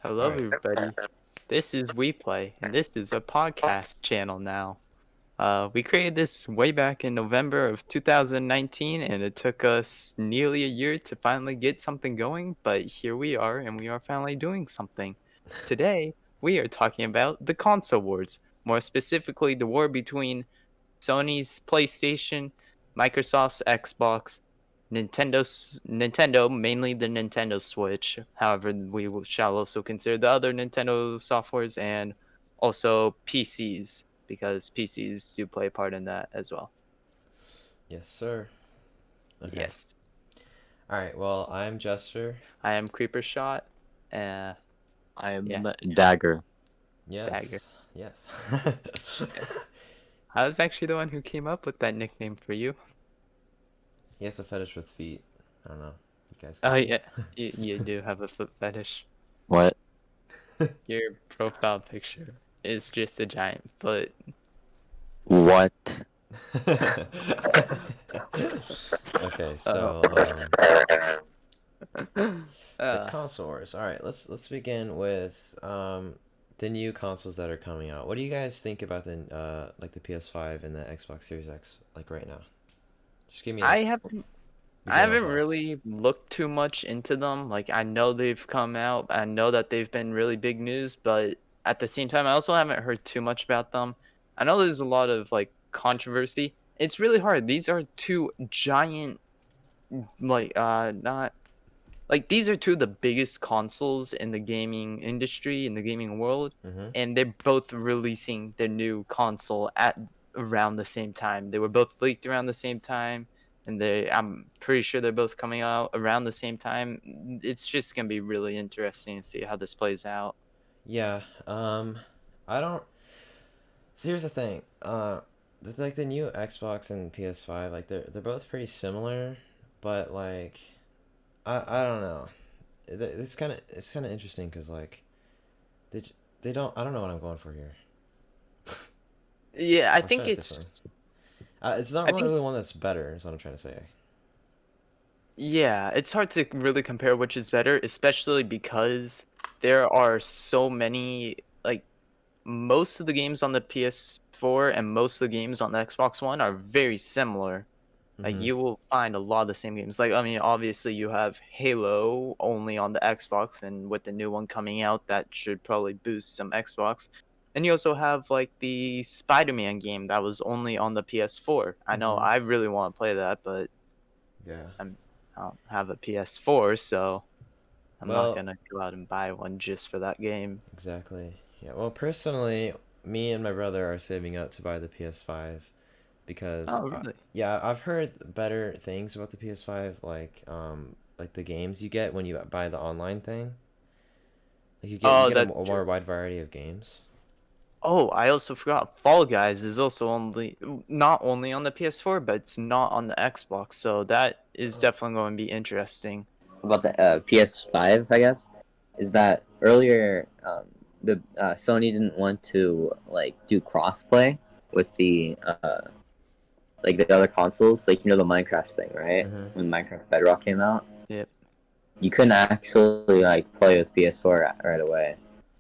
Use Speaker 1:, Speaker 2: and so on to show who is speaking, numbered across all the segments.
Speaker 1: Hello,
Speaker 2: All right.
Speaker 1: everybody. This is We Play, and this is a podcast channel now. We created this way back in November of 2019, and it took us nearly a year to finally get something going, but here we are, and we are finally doing something. Today, we are talking about the console wars, more specifically, the war between Sony's PlayStation, Microsoft's Xbox, Nintendo, mainly the Nintendo Switch. However, shall also consider the other Nintendo softwares and also PCs because PCs do play a part in that as well.
Speaker 2: Yes, sir. Okay.
Speaker 1: Yes,
Speaker 2: All right. Well, I'm Jester.
Speaker 1: I am Creeper Shot. Uh, yeah,
Speaker 3: I'm Dagger.
Speaker 1: Dagger.
Speaker 2: Yes. Yes.
Speaker 1: Yes, I was actually the one who came up with that nickname for you.
Speaker 2: He has a fetish with feet. I don't know. You guys can
Speaker 1: Oh
Speaker 2: see.
Speaker 1: yeah, you do have a foot fetish.
Speaker 3: What?
Speaker 1: Your profile picture is just a giant foot.
Speaker 3: What?
Speaker 2: Okay.
Speaker 1: Oh.
Speaker 2: So the
Speaker 1: uh,
Speaker 2: console wars. All right. Let's begin with the new consoles that are coming out. What do you guys think about the like the PS5 and the Xbox Series X like right now? Just give me
Speaker 1: I
Speaker 2: like
Speaker 1: haven't
Speaker 2: your
Speaker 1: I
Speaker 2: general
Speaker 1: haven't
Speaker 2: thoughts.
Speaker 1: really looked too much into them. Like I know they've come out. I know that they've been really big news, but at the same time I also haven't heard too much about them. I know there's a lot of like controversy. It's really hard. These are two giant not like these are two of the biggest consoles in the gaming industry in the gaming world,
Speaker 2: Mm-hmm.
Speaker 1: and they're both releasing their new console at around the same time. They were both leaked around the same time, and I'm pretty sure they're both coming out around the same time. It's just gonna be really interesting to see how this plays out.
Speaker 2: Yeah. I don't. So here's the thing. Like the new Xbox and PS5, like they're both pretty similar, but like I don't know. It's kind of interesting because like they they don't. I don't know what I'm going for here.
Speaker 1: Yeah, I
Speaker 2: I'm
Speaker 1: think
Speaker 2: trying to say something. It's not
Speaker 1: I think
Speaker 2: really one that's better. Is what I'm trying to say.
Speaker 1: yeah, it's hard to really compare which is better, especially because there are so many like most of the games on the PS4 and most of the games on the Xbox One are very similar. Like
Speaker 2: Mm-hmm.
Speaker 1: you will find a lot of the same games. Like I mean, obviously you have Halo only on the Xbox, and with the new one coming out, that should probably boost some Xbox. And you also have like the Spider-Man game that was only on the PS4. I know
Speaker 2: Mm-hmm.
Speaker 1: I really want to play that, but
Speaker 2: Yeah.
Speaker 1: I don't have a PS4, so I'm not
Speaker 2: Well,
Speaker 1: gonna go out and buy one just for that game.
Speaker 2: exactly. Yeah. Well, personally, me and my brother are saving up to buy the PS5 because
Speaker 1: Oh, really?
Speaker 2: yeah, I've heard better things about the PS5, like the games you get when you buy the online thing. Like you
Speaker 1: Oh,
Speaker 2: get a,
Speaker 1: that's
Speaker 2: a
Speaker 1: true.
Speaker 2: more wide variety of games.
Speaker 1: Oh, I also forgot. Fall Guys is also only not only on the PS4, but it's not on the Xbox. So that is
Speaker 2: Oh.
Speaker 1: definitely going to be interesting.
Speaker 3: About the PS5, I guess, is that earlier the Sony didn't want to like do crossplay with the like the other consoles, like the Minecraft thing, right?
Speaker 2: Mm-hmm.
Speaker 3: When Minecraft Bedrock came out,
Speaker 1: Yep.
Speaker 3: you couldn't actually like play with PS4 right away.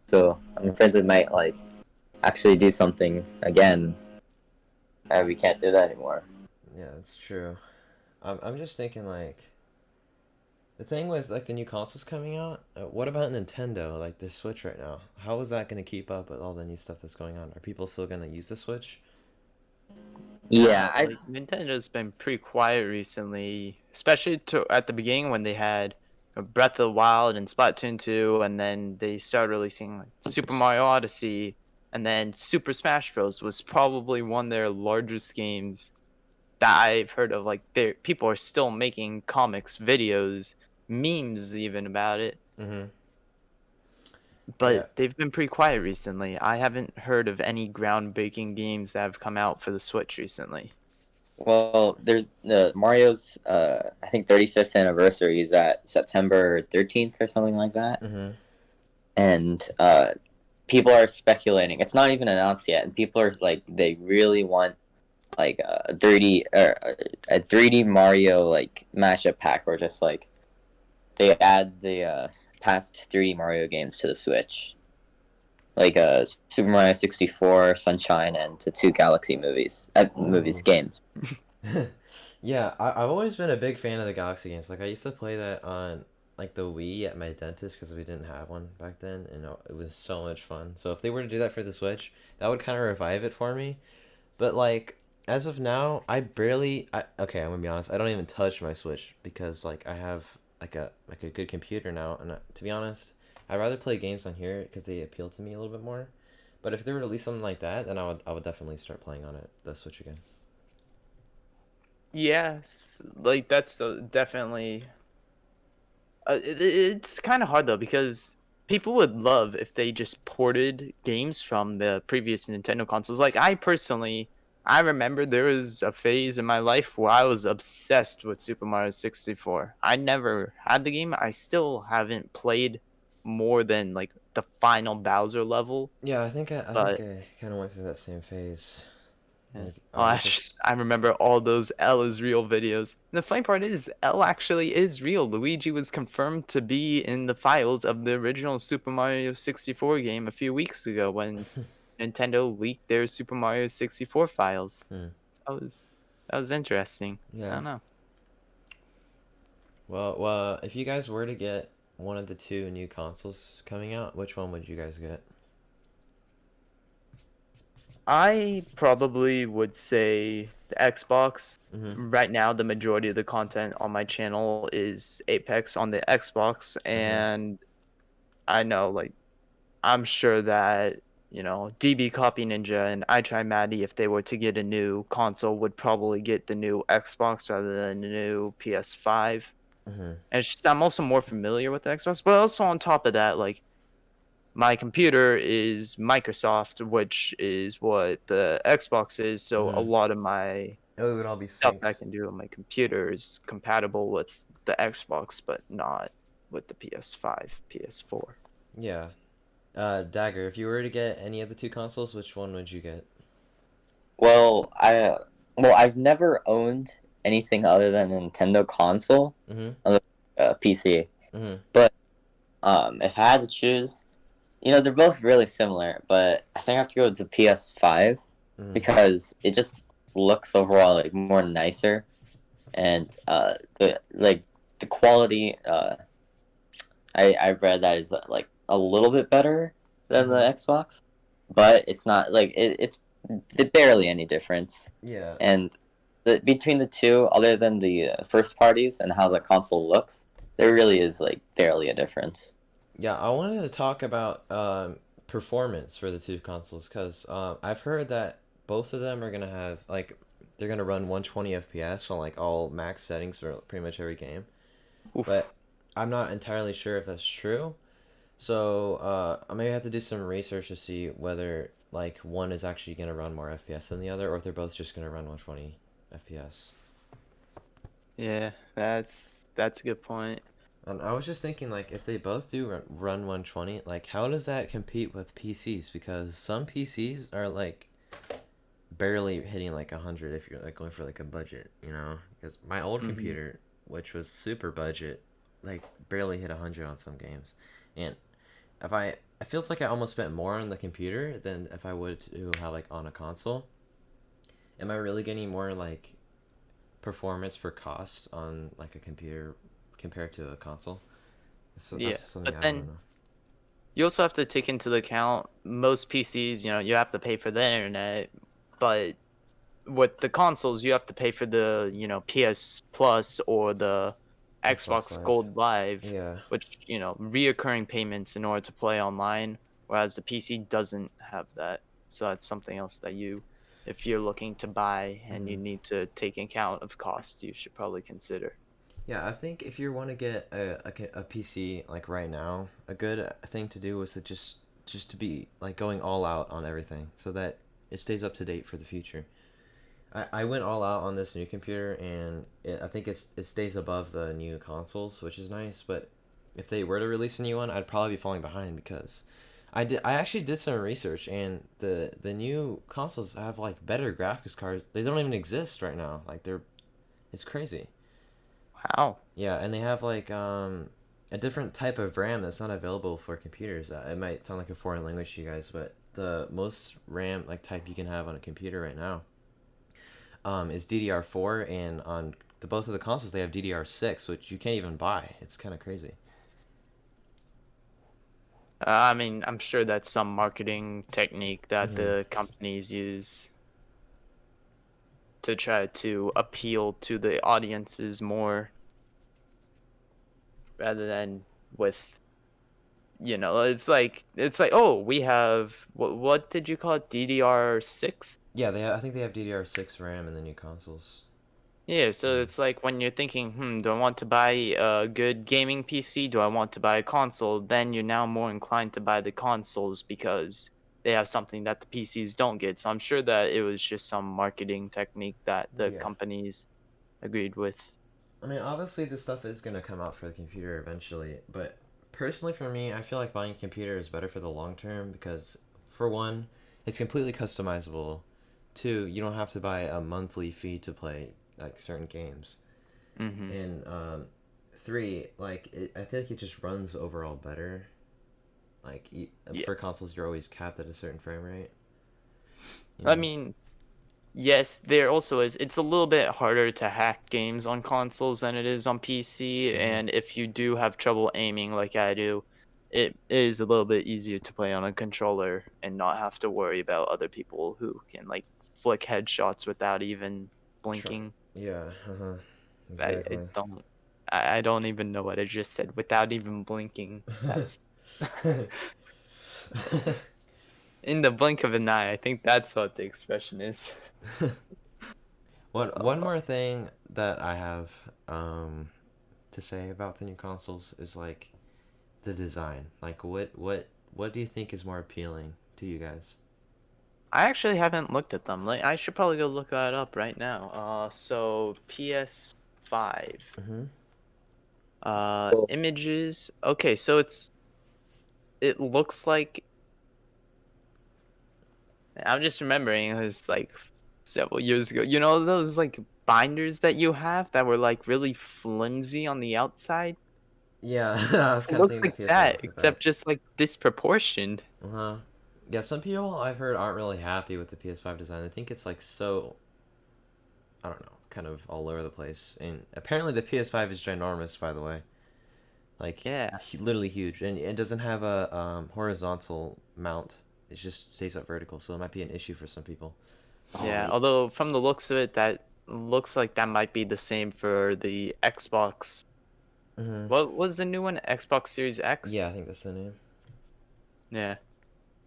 Speaker 3: So I'm afraid they might like actually do something again, and we can't do that anymore.
Speaker 2: Yeah, that's true. I'm just thinking like the thing with like the new consoles coming out. What about Nintendo? Like their Switch right now. How is that going to keep up with all the new stuff that's going on? Are people still going to use the Switch?
Speaker 3: Yeah, I
Speaker 1: Like Nintendo's been pretty quiet recently, especially at the beginning when they had Breath of the Wild and Splatoon 2, and then they started releasing like Super Mario Odyssey, and then Super Smash Bros. Was probably one of their largest games that I've heard of. Like, people are still making comics, videos, memes even about it,
Speaker 2: Mm-hmm. Yeah.
Speaker 1: but they've been pretty quiet recently. I haven't heard of any groundbreaking games that have come out for the Switch recently.
Speaker 3: Well, there's the Mario's I think 35th anniversary is at September 13th or something like that.
Speaker 2: Mm-hmm.
Speaker 3: And people are speculating. It's not even announced yet, and people are like they really want like a 3D Mario like mashup pack, or just like they add the past 3D Mario games to the Switch, like Super Mario 64, Sunshine, and the two Galaxy movies. Movies
Speaker 2: Ooh.
Speaker 3: games.
Speaker 2: Yeah, I've always been a big fan of the Galaxy games. Like I used to play that on like the Wii at my dentist because we didn't have one back then, and it was so much fun. So if they were to do that for the Switch, that would kind of revive it for me. But like as of now, okay, I'm gonna be honest. I don't even touch my Switch because like I have like a good computer now, and to be honest, I'd rather play games on here because they appeal to me a little bit more. But if they were to release something like that, then I would definitely start playing on the Switch again.
Speaker 1: Yes, like that's definitely. It's kind of hard though because people would love if they just ported games from the previous Nintendo consoles. Like I personally, I remember there was a phase in my life where I was obsessed with Super Mario 64. I never had the game. I still haven't played more than like the final Bowser level,
Speaker 2: Yeah, I think
Speaker 1: but
Speaker 2: I kind of went through that same phase.
Speaker 1: yeah.
Speaker 2: Like
Speaker 1: Oh,
Speaker 2: I would just
Speaker 1: I remember all those L is real videos. And the funny part is, L actually is real. Luigi was confirmed to be in the files of the original Super Mario 64 game a few weeks ago when Nintendo leaked their Super Mario 64 files.
Speaker 2: hmm.
Speaker 1: That was interesting. I
Speaker 2: Yeah.
Speaker 1: don't know.
Speaker 2: Well, if you guys were to get one of the two new consoles coming out, which one would you guys get?
Speaker 1: I probably would say the Xbox.
Speaker 2: Mm-hmm.
Speaker 1: Right now, the majority of the content on my channel is Apex on the Xbox,
Speaker 2: Uh-huh.
Speaker 1: and I know, like, I'm sure that, DB Copy Ninja and I Try Maddie, if they were to get a new console, would probably get the new Xbox rather than the new PS5.
Speaker 2: Mm-hmm.
Speaker 1: And it's just, I'm also more familiar with the Xbox, but also on top of that, like, my computer is Microsoft, which is what the Xbox is. So a
Speaker 2: Mm-hmm.
Speaker 1: lot of my
Speaker 2: It would all be
Speaker 1: stuff
Speaker 2: synced.
Speaker 1: I can do on my computer is compatible with the Xbox, but not with the PS5, PS4.
Speaker 2: Yeah. Dagger, if you were to get any of the two consoles, which one would you get?
Speaker 3: Well, I've never owned anything other than a Nintendo console,
Speaker 2: Mm-hmm.
Speaker 3: PC.
Speaker 2: Mm-hmm.
Speaker 3: But if I had to choose, they're both really similar, but I think I have to go with the PS5
Speaker 2: Mm-hmm.
Speaker 3: because it just looks overall like more nicer, and the quality. I've read that is like a little bit better than the
Speaker 2: Mm-hmm.
Speaker 3: Xbox, but it's not like it's barely any difference.
Speaker 2: Yeah.
Speaker 3: And between the two, other than the first parties and how the console looks, there really is like barely a difference.
Speaker 2: Yeah, I wanted to talk about performance for the two consoles because I've heard that both of them are gonna have like they're gonna run 120 FPS on like all max settings for pretty much every game.
Speaker 1: Oof.
Speaker 2: But I'm not entirely sure if that's true. So I may have to do some research to see whether like one is actually gonna run more FPS than the other, or if they're both just gonna run 120 FPS.
Speaker 1: Yeah, that's a good point.
Speaker 2: And I was just thinking, like, if they both do run 120, like, how does that compete with PCs? Because some PCs are, like, barely hitting, like, 100 if you're, like, going for, like, a budget, you know? Because my old
Speaker 1: Hmm.
Speaker 2: computer, which was super budget, like, barely hit 100 on some games. And it feels like I almost spent more on the computer than if I would to have, like, on a console. Am I really getting more, like, performance per cost on, like, a computer compared to a console? So
Speaker 1: Yeah,
Speaker 2: that's something
Speaker 1: but
Speaker 2: I don't
Speaker 1: then
Speaker 2: know.
Speaker 1: you also have to take into account most PCs, you have to pay for the internet, but with the consoles, you have to pay for the, PS Plus or the
Speaker 2: Xbox
Speaker 1: Xbox
Speaker 2: Live.
Speaker 1: Gold Live,
Speaker 2: Yeah.
Speaker 1: which, reoccurring payments in order to play online, whereas the PC doesn't have that. So that's something else that if you're looking to buy and you
Speaker 2: Mm.
Speaker 1: need to take account of costs, you should probably consider.
Speaker 2: Yeah, I think if you want to get a PC like right now, a good thing to do was to just to be like going all out on everything so that it stays up to date for the future. I went all out on this new computer and I think it stays above the new consoles, which is nice, but if they were to release a new one, I'd probably be falling behind because I actually did some research and the new consoles have like better graphics cards. They don't even exist right now. Like it's crazy.
Speaker 1: Wow.
Speaker 2: Yeah, and they have a different type of RAM that's not available for computers. It might sound like a foreign language to you guys, but the most RAM like type you can have on a computer right now is DDR4, and on both of the consoles they have DDR6, which you can't even buy. It's kind of crazy.
Speaker 1: I mean, I'm sure that's some marketing technique that
Speaker 2: Mhm.
Speaker 1: the companies use to try to appeal to the audiences more rather than with, it's like, oh, we have what did you call it, DDR6?
Speaker 2: Yeah, I think they have DDR6 RAM in the new consoles.
Speaker 1: Yeah, so
Speaker 2: Mm.
Speaker 1: it's like when you're thinking, do I want to buy a good gaming PC? Do I want to buy a console? Then you're now more inclined to buy the consoles because they have something that the PCs don't get. So I'm sure that it was just some marketing technique that the
Speaker 2: Yeah.
Speaker 1: companies agreed with.
Speaker 2: I mean, obviously this stuff is gonna come out for the computer eventually, but personally for me, I feel like buying a computer is better for the long term because, for one, it's completely customizable. Two, you don't have to buy a monthly fee to play like certain games,
Speaker 1: Mm-hmm.
Speaker 2: and three, I feel like it just runs overall better.
Speaker 1: Yeah.
Speaker 2: For consoles, you're always capped at a certain frame rate. You
Speaker 1: I
Speaker 2: know.
Speaker 1: mean, yes, there also is. It's a little bit harder to hack games on consoles than it is on PC,
Speaker 2: Mm-hmm.
Speaker 1: and if you do have trouble aiming like I do, it is a little bit easier to play on a controller and not have to worry about other people who can like flick headshots without even blinking.
Speaker 2: Yeah. Uh-huh.
Speaker 1: I, I
Speaker 2: Exactly.
Speaker 1: don't I don't even know what I just said. Without even blinking. That's in the blink of an eye. I think that's what the expression is.
Speaker 2: One more thing that I have to say about the new consoles is like the design. Like what do you think is more appealing to you guys?
Speaker 1: I actually haven't looked at them. Like, I should probably go look that up right now. So PS5.
Speaker 2: Mm-hmm.
Speaker 3: Well,
Speaker 1: Images. Okay, so it looks like, I'm just remembering it was like several years ago. You know those like binders that you have that were like really flimsy on the outside?
Speaker 2: Yeah, I was
Speaker 1: It
Speaker 2: kind of
Speaker 1: looks
Speaker 2: thinking
Speaker 1: like
Speaker 2: the PS5
Speaker 1: that,
Speaker 2: looks like that.
Speaker 1: except just like disproportioned.
Speaker 2: Uh-huh. Yeah, some people I've heard aren't really happy with the PS5 design. I think it's like so, I don't know, kind of all over the place. And apparently the PS5 is ginormous, by the way. Like
Speaker 1: Yeah.
Speaker 2: literally huge, and it doesn't have a horizontal mount. It just stays up vertical, so it might be an issue for some people.
Speaker 1: Yeah, although from the looks of it, that looks like that might be the same for the Xbox.
Speaker 2: Mm-hmm.
Speaker 1: What was the new one? Xbox Series X?
Speaker 2: Yeah, I think that's the name.
Speaker 1: Yeah.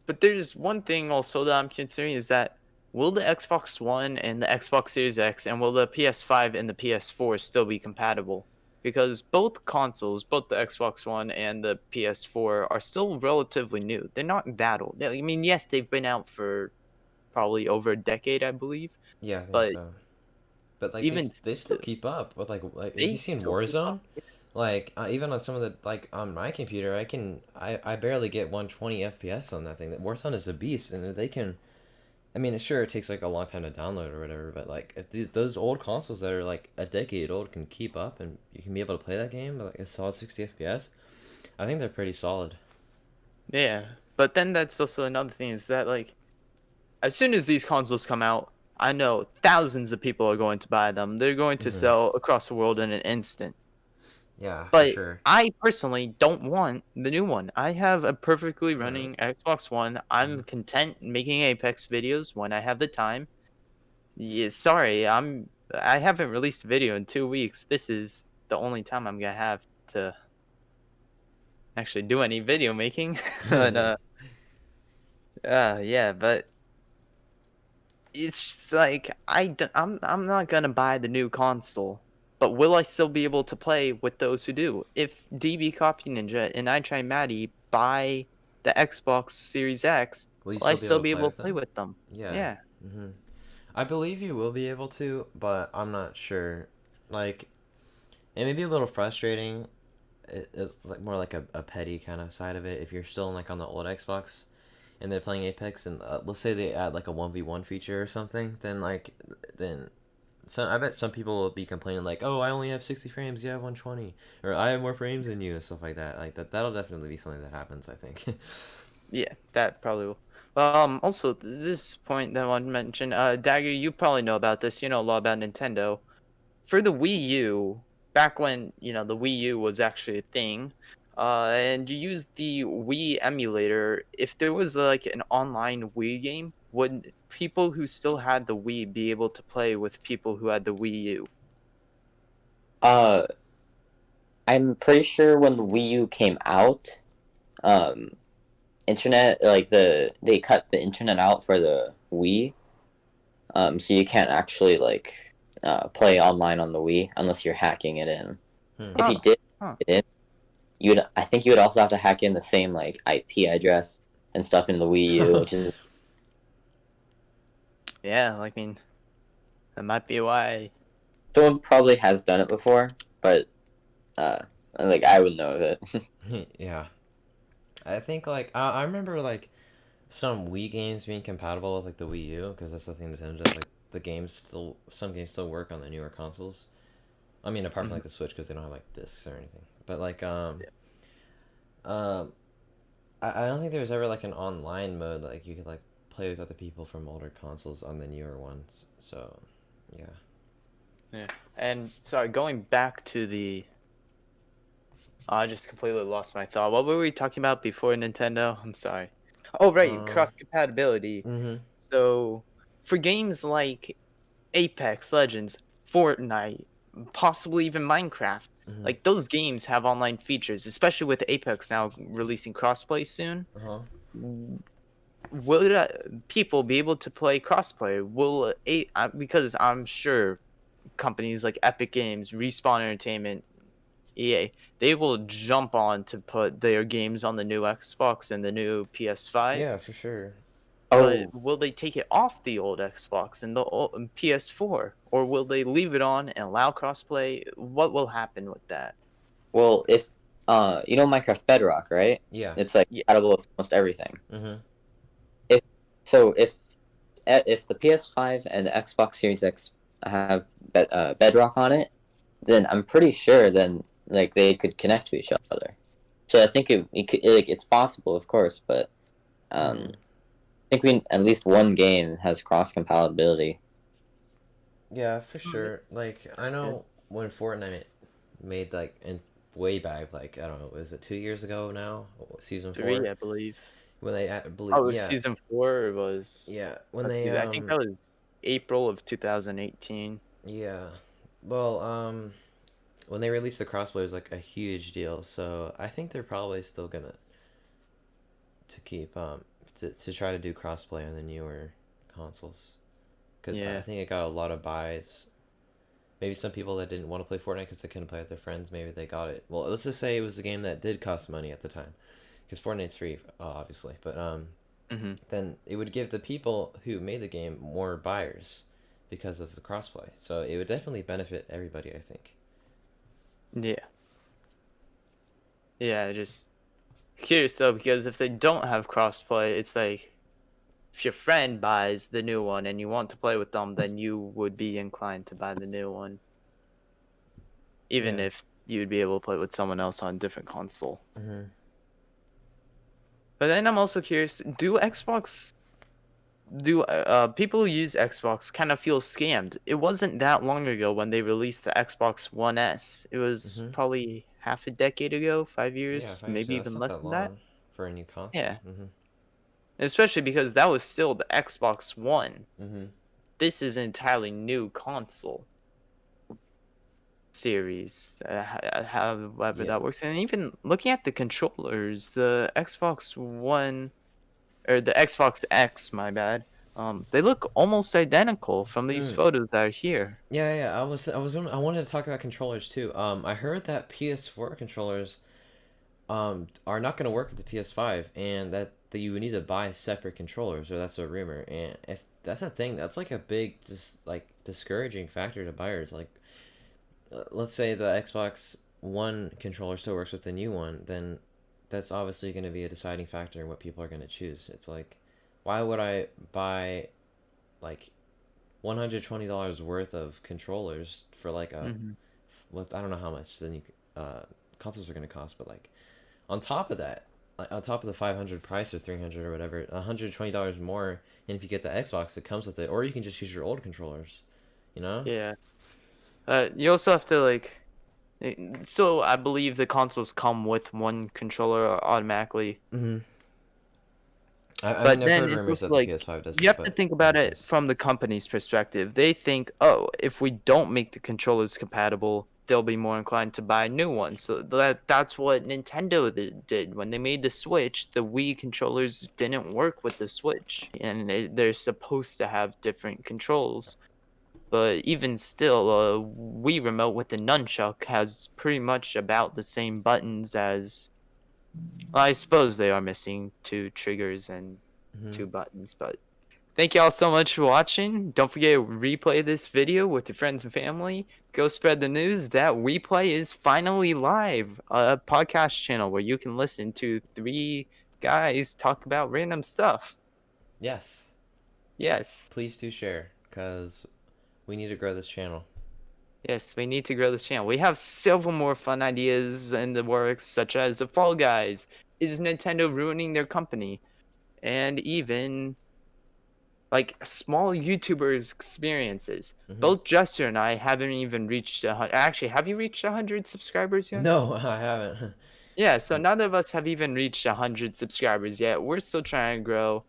Speaker 1: But there's one thing also that I'm considering is that will the Xbox One and the Xbox Series X and will the PS5 and the PS4 still be compatible? Because both consoles, both the Xbox One and the PS4, are still relatively new. They're not that old. I mean, yes, they've been out for probably over a decade, I believe,
Speaker 2: Yeah, I think
Speaker 1: but
Speaker 2: so. But like
Speaker 1: even
Speaker 2: they still
Speaker 1: still,
Speaker 2: keep up with like have you
Speaker 1: they
Speaker 2: seen
Speaker 1: still keep
Speaker 2: Warzone?
Speaker 1: up. Yeah.
Speaker 2: Like even on some of the like on my computer, I barely get 120 FPS on that thing. That Warzone is a beast, and they can. I mean, sure, it takes like a long time to download or whatever, but like if those old consoles that are like a decade old can keep up and you can be able to play that game at like a solid 60 FPS, I think they're pretty solid.
Speaker 1: Yeah, but then that's also another thing is that like as soon as these consoles come out, I know thousands of people are going to buy them. They're going to
Speaker 2: Hmm.
Speaker 1: sell across the world in an instant.
Speaker 2: Yeah, for
Speaker 1: But
Speaker 2: sure.
Speaker 1: I personally don't want the new one. I have a perfectly
Speaker 2: All right.
Speaker 1: running Xbox One. I'm content making Apex videos when I have the time. Yeah, sorry, I haven't released a video in 2 weeks. This is the only time I'm gonna have to actually do any video making. But yeah, but it's just like I'm not gonna buy the new console, but will I still be able to play with those who do? If DB Copy Ninja and I Try Maddie buy the Xbox Series X,
Speaker 2: Will you
Speaker 1: will I
Speaker 2: still be
Speaker 1: still
Speaker 2: able to
Speaker 1: be
Speaker 2: play
Speaker 1: able
Speaker 2: with
Speaker 1: to play
Speaker 2: them?
Speaker 1: with them?
Speaker 2: Yeah.
Speaker 1: Yeah.
Speaker 2: Hmm. I believe you will be able to, but I'm not sure. Like, it may be a little frustrating. It's like more like a petty kind of side of it. If you're still like on the old Xbox and they're playing Apex, and let's say they add like a 1v1 feature or something, then So I bet some people will be complaining like, "Oh, I only have 60 frames. You have 120, or I have more frames than you," and stuff like that. Like that. That'll definitely be something that happens. I think.
Speaker 1: Yeah, that probably will. Also, this point that I want to mention, Dagger, you probably know about this. You know a lot about Nintendo. For the Wii U, back when the Wii U was actually a thing, and you used the Wii emulator, if there was like an online Wii game, would people who still had the Wii be able to play with people who had the Wii U?
Speaker 3: Uh, I'm pretty sure when the Wii U came out, um, internet like they cut the internet out for the Wii, so you can't actually like play online on the Wii unless you're hacking it in.
Speaker 2: Hmm.
Speaker 3: If you
Speaker 1: Huh.
Speaker 3: did
Speaker 1: Huh.
Speaker 3: it in, I think you would also have to hack in the same like IP address and stuff in the Wii U, which is
Speaker 1: Yeah, I mean, that might be why.
Speaker 3: someone probably has done it before, but uh, like I would know of it.
Speaker 2: Yeah. I think like I remember like some Wii games being compatible with like the Wii U because that's the thing Nintendo does. Like some games still work on the newer consoles. I mean, apart from
Speaker 1: Mhm.
Speaker 2: like the Switch because they don't have like discs or anything. But like um, I don't think there was ever like an online mode like you could like play with other people from older consoles on the newer ones. So, yeah.
Speaker 1: Yeah. And sorry, going back to the I just completely lost my thought. What were we talking about before Nintendo? I'm sorry. Oh, right,
Speaker 2: Um.
Speaker 1: cross compatibility.
Speaker 2: Mhm.
Speaker 1: So, for games like Apex Legends, Fortnite, possibly even Minecraft,
Speaker 2: Mhm.
Speaker 1: like those games have online features, especially with Apex now releasing crossplay soon.
Speaker 2: Uh huh.
Speaker 1: W- Will people be able to play crossplay? Because I'm sure companies like Epic Games, Respawn Entertainment, EA, they will jump on to put their games on the new Xbox and the new PS5.
Speaker 2: Yeah, for sure.
Speaker 1: But
Speaker 3: Oh,
Speaker 1: will they take it off the old Xbox and the old PS4, or will they leave it on and allow crossplay? What will happen with that?
Speaker 3: well, if you know Minecraft Bedrock, right?
Speaker 2: Yeah.
Speaker 3: It's like
Speaker 1: Yes.
Speaker 3: compatible with almost everything.
Speaker 2: Mhm.
Speaker 3: If so, if the PS5 and the Xbox Series X have Bedrock on it, then I'm pretty sure then like they could connect to each other. So I think it could, like it's possible, of course, but
Speaker 2: Mhm.
Speaker 3: I think we at least one game has cross compatibility.
Speaker 2: Yeah, for
Speaker 1: Oh,
Speaker 2: sure. Like I
Speaker 1: that's good.
Speaker 2: know when Fortnite made like in way back, like I don't know, was it 2 years ago now? Season
Speaker 1: 3,
Speaker 2: four
Speaker 1: I believe.
Speaker 2: when they I believe
Speaker 1: Oh, it was
Speaker 2: yeah
Speaker 1: season 4. It was.
Speaker 2: yeah when
Speaker 1: Let's
Speaker 2: they
Speaker 1: see. I think that was April of 2018.
Speaker 2: yeah well when they released the crossplay it was like a huge deal. So I think they're probably still gonna to keep to try to do crossplay on the newer consoles because I
Speaker 1: Yeah.
Speaker 2: think it got a lot of buys. Maybe some people that didn't want to play Fortnite because they couldn't play with their friends, maybe they got it. Well, let's just say it was a game that did cost money at the time, because Fortnite's free, obviously. But
Speaker 1: Hmm.
Speaker 2: then it would give the people who made the game more buyers because of the crossplay. So it would definitely benefit everybody, I think.
Speaker 1: Yeah. Yeah. Just curious though, because if they don't have crossplay, it's like if your friend buys the new one and you want to play with them, then you would be inclined to buy the new one, even
Speaker 2: Yeah.
Speaker 1: if you'd be able to play with someone else on a different console.
Speaker 2: Mm-hmm.
Speaker 1: But then I'm also curious: do people who use Xbox kind of feel scammed? It wasn't that long ago when they released the Xbox One S. It was
Speaker 2: Mm-hmm.
Speaker 1: probably half a decade ago,
Speaker 2: Yeah,
Speaker 1: 5 years,
Speaker 2: 5 years
Speaker 1: maybe
Speaker 2: ago. That's
Speaker 1: even
Speaker 2: not
Speaker 1: less
Speaker 2: that
Speaker 1: than that.
Speaker 2: long for a new console.
Speaker 1: Yeah,
Speaker 2: Mm-hmm.
Speaker 1: especially because that was still the Xbox One.
Speaker 2: Mm-hmm.
Speaker 1: This is an entirely new console series, however
Speaker 2: Yeah.
Speaker 1: that works. And even looking at the controllers, the Xbox One or the Xbox X, my bad. They look almost identical from these
Speaker 2: Mm.
Speaker 1: photos that are here.
Speaker 2: Yeah, yeah. I wanted to talk about controllers too. I heard that PS4 controllers are not going to work with the PS5 and that you would need to buy separate controllers or that's a rumor. And if that's a thing, that's like a big just like discouraging factor to buyers. Like let's say the Xbox One controller still works with the new one, then that's obviously going to be a deciding factor in what people are going to choose. It's like why would I buy like $120 worth of controllers for like a
Speaker 1: Hmm.
Speaker 2: with I don't know how much the new consoles are gonna cost, but like on top of that, like on top of the 500 price or 300 or whatever, $120 more, and if you get the Xbox, it comes with it, or you can just use your old controllers, you know?
Speaker 1: Yeah. You also have to like. So I believe the consoles come with one controller automatically.
Speaker 2: Mm-hmm. I mean,
Speaker 1: But
Speaker 2: I've
Speaker 1: then
Speaker 2: heard
Speaker 1: it's
Speaker 2: rumors
Speaker 1: also
Speaker 2: that the
Speaker 1: like
Speaker 2: PS5
Speaker 1: you
Speaker 2: doesn't,
Speaker 1: have to
Speaker 2: but
Speaker 1: think
Speaker 2: in
Speaker 1: about
Speaker 2: any
Speaker 1: it
Speaker 2: case.
Speaker 1: from the company's perspective. They think, oh, if we don't make the controllers compatible, they'll be more inclined to buy new ones. So that's what Nintendo did when they made the Switch. The Wii controllers didn't work with the Switch, and they're supposed to have different controls. But even still, a Wii remote with the nunchuck has pretty much about the same buttons as. Well, I suppose they are missing two triggers and
Speaker 2: Mm-hmm.
Speaker 1: two buttons, but thank y'all so much for watching. Don't forget to replay this video with your friends and family. Go spread the news that WePlay is finally live, a podcast channel where you can listen to three guys talk about random stuff.
Speaker 2: Yes,
Speaker 1: Yes.
Speaker 2: please do share, because we need to grow this channel.
Speaker 1: Yes, we need to grow this channel. We have several more fun ideas in the works, such as the Fall Guys. Is Nintendo ruining their company? And even like small YouTubers' experiences.
Speaker 2: Mm-hmm.
Speaker 1: Both Jester and I haven't even reached Actually, have you reached 100 subscribers yet?
Speaker 2: No, I haven't.
Speaker 1: Yeah, so neither of us have even reached 100 subscribers yet. We're still trying to grow.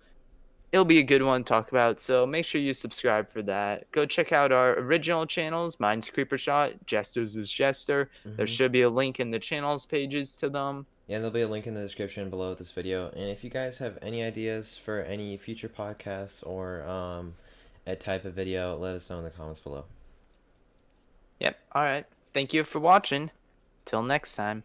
Speaker 1: It'll be a good one to talk about, so make sure you subscribe for that. Go check out our original channels. Mine's Creeper Shot, Jester's is Jester. There
Speaker 2: Mm-hmm.
Speaker 1: should be a link in the channels pages to them.
Speaker 2: Yeah, there'll be a link in the description below this video. And if you guys have any ideas for any future podcasts or a type of video, let us know in the comments below.
Speaker 1: Yep, alright. Thank you for watching. Till next time.